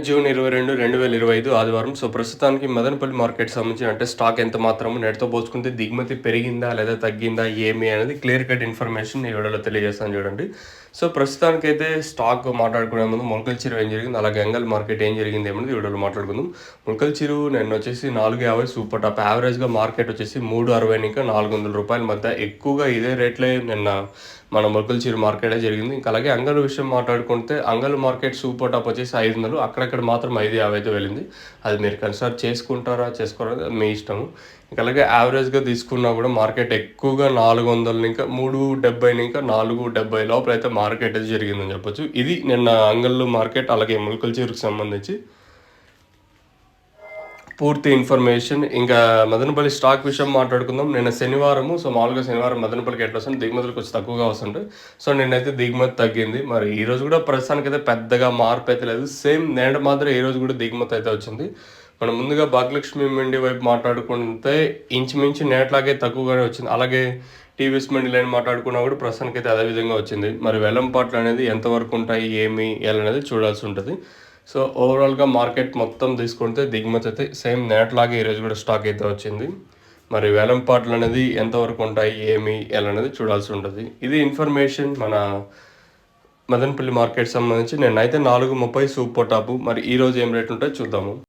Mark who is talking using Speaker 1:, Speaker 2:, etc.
Speaker 1: June 22, 2025 ఆదివారం. So, ప్రస్తుతానికి Madanapalle market సంబంధించి అంటే స్టాక్ ఎంత మాత్రము నేటితో పోల్చుకుంటే దిగుమతి పెరిగిందా? లేదా తగ్గిందా? ఏమి అనేది క్లియర్ కట్ ఇన్ఫర్మేషన్ ఈ వీడియోలో తెలియజేస్తాను చూడండి. సో, ప్రస్తుతానికైతే స్టాక్ మాట్లాడుకునే ముందు మొలకల చెరువు ఏం జరిగింది? అలాగే అంగల్ మార్కెట్ ఏం జరిగింది? ఏమనేది ఈ వీడియోలో మాట్లాడుకుందాం. మొలకల చెరువు నిన్నొచ్చేసి 4.50 సూపర్ టాప్. యావరేజ్‌గా మార్కెట్ వచ్చేసి 3.60 ఇంకా ₹400 మధ్య ఎక్కువగా ఇదే రేట్‌లే నిన్న మన మొలకల చెరువు మార్కెటే జరిగింది. ఇంకా అలాగే అంగల్ విషయం మాట్లాడుకుంటే అంగల్ మార్కెట్ సూపర్ టాప్ వచ్చేసి 500 అక్కడక్కడ మాత్రం 5.50 అయితే వెళ్ళింది. అది మీరు కన్సిడర్ చేసుకుంటారా చేసుకోరా మీ ఇష్టము. ఇంకా అలాగే యావరేజ్‌గా తీసుకున్నా కూడా మార్కెట్ ఎక్కువగా 400 ఇంకా 3.70 ఇంకా 4.70 లోపలైతే మార్కెట్ అయితే జరిగిందని చెప్పొచ్చు. ఇది నిన్న అంగల్ మార్కెట్ అలాగే మొలకల చెరువుకి సంబంధించి పూర్తి ఇన్ఫర్మేషన్. ఇంకా మదనపల్లి స్టాక్ విషయం మాట్లాడుకుందాం. నిన్న శనివారము. సో, మామూలుగా శనివారం మదనపల్లికి ఎట్లా వస్తుంది దిగుమతులు కొంచెం తక్కువగా వస్తుంటాయి. సో, నిన్నైతే దిగుమతి తగ్గింది. మరి ఈరోజు కూడా ప్రస్తుతానికైతే పెద్దగా మార్పు అయితే లేదు. సేమ్ నేడు మాత్రం ఈరోజు కూడా దిగుమతి అయితే వచ్చింది. మనం ముందుగా భాగ్యలక్ష్మి మండి వైపు మాట్లాడుకుంటే ఇంచుమించు నేట్లాగే తక్కువగానే వచ్చింది. అలాగే టీవీఎస్ మండి లైన్ మాట్లాడుకున్నా కూడా ప్రస్తుతానికైతే అదే విధంగా వచ్చింది. మరి వెలంపాట్లు అనేది ఎంతవరకు ఉంటాయి ఏమి అనేది చూడాల్సి ఉంటుంది. సో, ఓవరాల్‌గా మార్కెట్ మొత్తం తీసుకుంటే దిగుమతి అయితే సేమ్ నేట్లాగే ఈరోజు కూడా స్టాక్ అయితే వచ్చింది. మరి వేలంపాట్లు అనేది ఎంతవరకు ఉంటాయి ఏమి అనేది చూడాల్సి ఉంటుంది. ఇది ఇన్ఫర్మేషన్ మన మదనపల్లి మార్కెట్ సంబంధించి. నిన్నైతే 4.30 సూపర్ టాపు. మరి ఈరోజు ఏం రేట్ ఉంటాయో చూద్దాము.